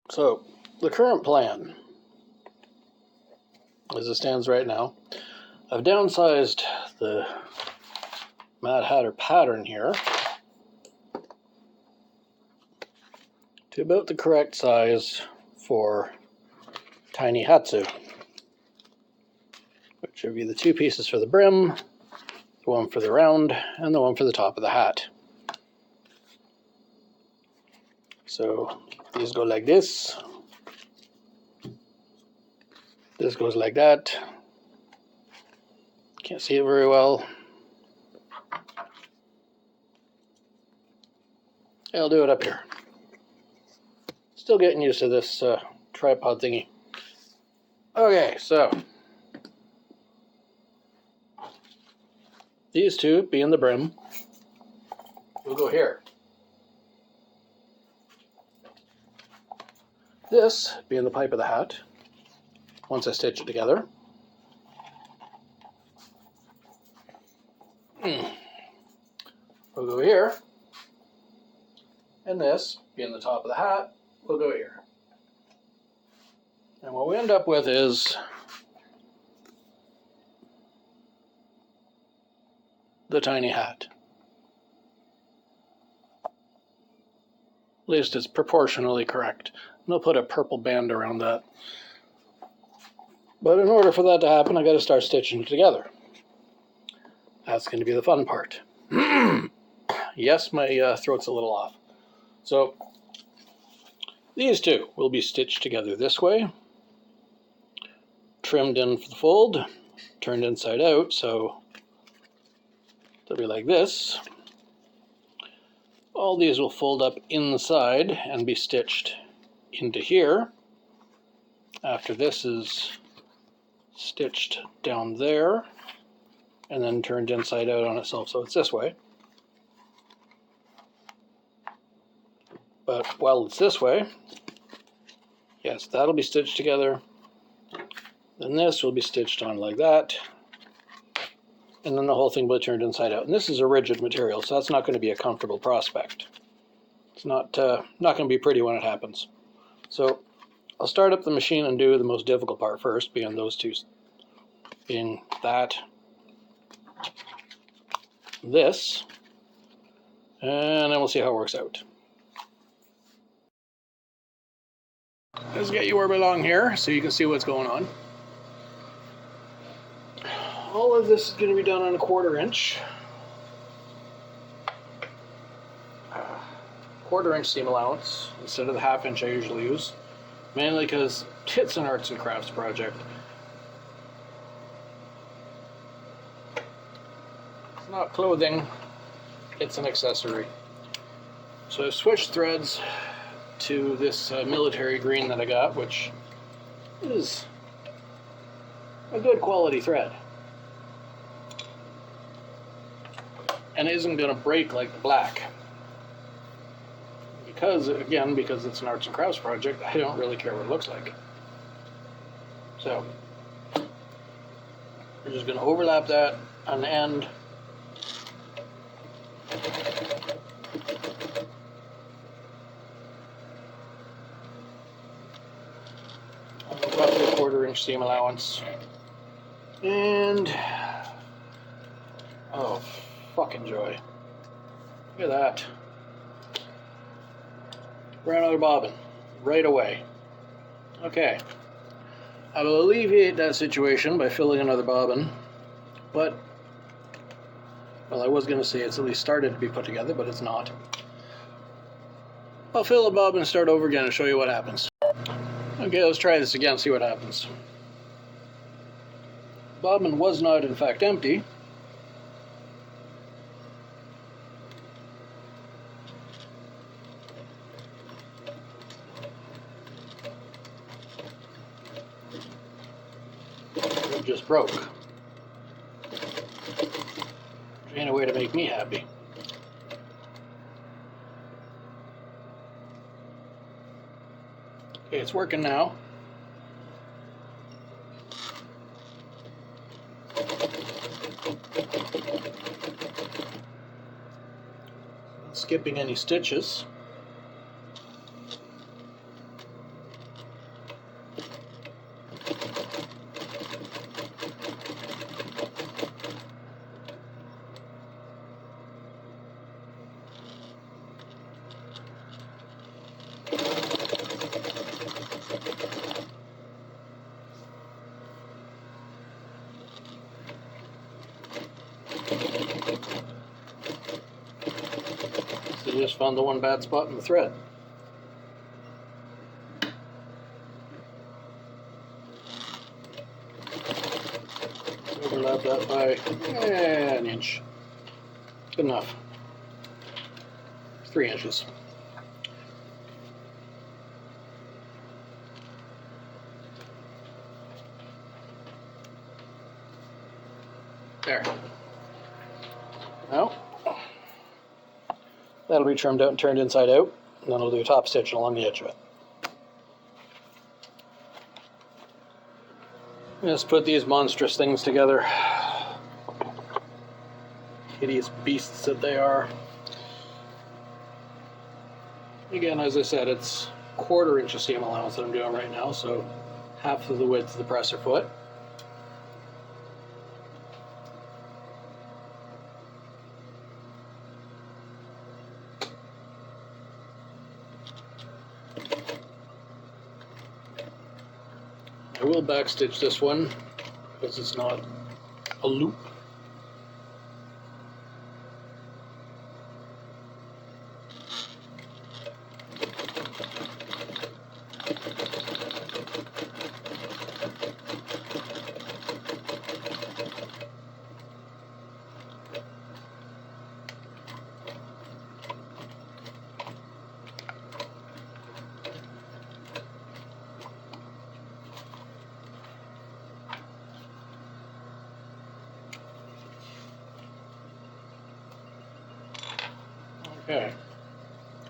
So the current plan, as it stands right now, I've downsized the Mad Hatter pattern here to about the correct size for Tiny Hatsu, which would be the two pieces for the brim, the one for the round, and the one for the top of the hat. So these go like this. This goes like that. Can't see it very well. I'll do it up here. Still getting used to this tripod thingy. Okay, so these two, being the brim, will go here. This, being the pipe of the hat, once I stitch it together, will go here. And this, being the top of the hat, will go here. And what we end up with is the tiny hat. At least it's proportionally correct. And I'll put a purple band around that. But in order for that to happen, I got to start stitching it together. That's going to be the fun part. Yes, my throat's a little off. So these two will be stitched together this way, trimmed in for the fold, turned inside out, so they'll be like this. All these will fold up inside and be stitched into here. After this is stitched down there and then turned inside out on itself, so it's this way. But while it's this way, yes, that'll be stitched together. Then this will be stitched on like that. And then the whole thing will be turned inside out. And this is a rigid material, so that's not going to be a comfortable prospect. It's not going to be pretty when it happens. So I'll start up the machine and do the most difficult part first, being those two, being that, this, and then we'll see how it works out. Let's get you where we belong here so you can see what's going on. All of this is going to be done on a 1/4 inch. 1/4 inch seam allowance instead of the 1/2 inch I usually use. Mainly because it's an arts and crafts project. It's not clothing, it's an accessory. So I've switched threads to this military green that I got, which is a good quality thread. And isn't going to break like the black. Because it's an arts and crafts project, I don't really care what it looks like. So, we're just going to overlap that on the end. Roughly a 1/4 inch seam allowance. And, oh, fucking joy. Look at that. Ran another bobbin right away. Okay. I will alleviate that situation by filling another bobbin, but, well, I was going to say it's at least started to be put together, but it's not. I'll fill the bobbin and start over again and show you what happens. Okay, let's try this again, see what happens. Bobbin was not, in fact, empty. It just broke. Which ain't a way to make me happy. Okay, it's working now. Skipping any stitches. just found the one bad spot in the thread. Overlap that by an inch. Good enough. 3 inches. There. Now, that'll be trimmed out and turned inside out, and then I'll do a top stitch along the edge of it. Let's put these monstrous things together. Hideous beasts that they are. Again, as I said, it's 1/4 inch of seam allowance that I'm doing right now, so half of the width of the presser foot. I will backstitch this one because it's not a loop. Okay,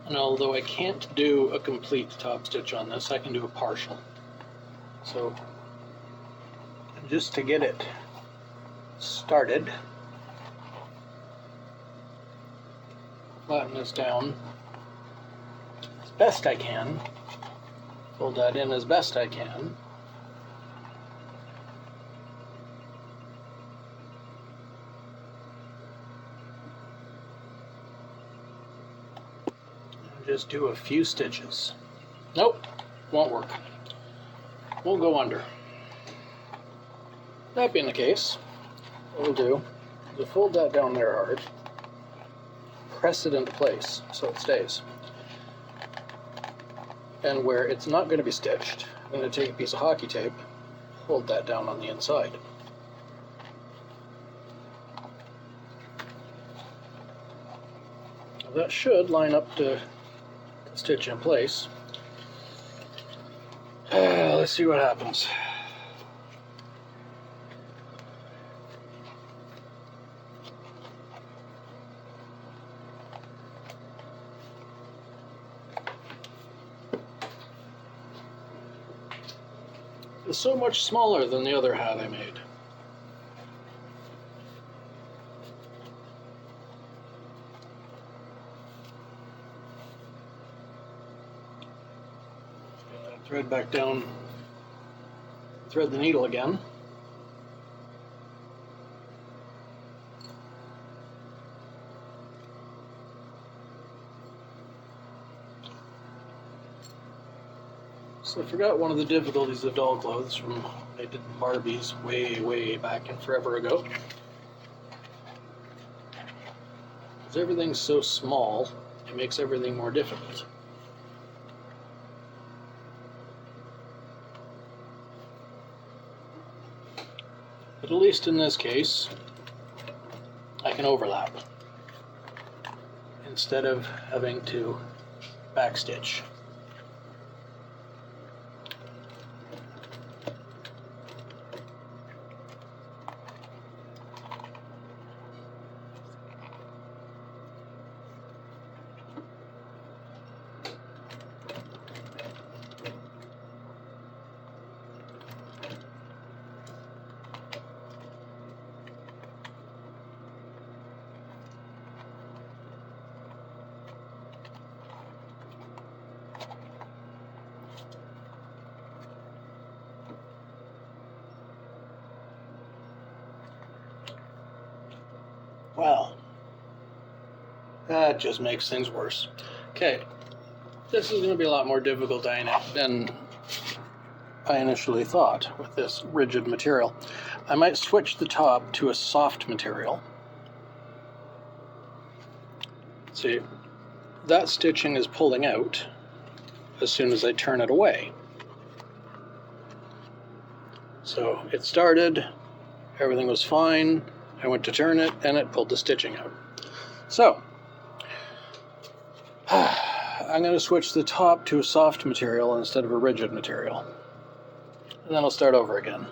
and although I can't do a complete top stitch on this, I can do a partial. So just to get it started, flatten this down as best I can, fold that in as best I can. Just do a few stitches. Nope, won't work. We'll go under. That being the case, what we'll do is we'll fold that down there hard, press it into place so it stays. And where it's not going to be stitched, I'm going to take a piece of hockey tape, hold that down on the inside. Now that should line up to stitch in place. Let's see what happens. It's so much smaller than the other hat I made. Thread back down, thread the needle again. So I forgot one of the difficulties of doll clothes from when I did Barbies way back and forever ago. Because everything's so small, it makes everything more difficult. But at least in this case, I can overlap instead of having to backstitch. Well, that just makes things worse. Okay, this is going to be a lot more difficult than I initially thought with this rigid material. I might switch the top to a soft material. See, that stitching is pulling out as soon as I turn it away. So it started, everything was fine, I went to turn it, and it pulled the stitching out. So, I'm going to switch the top to a soft material instead of a rigid material. And then I'll start over again.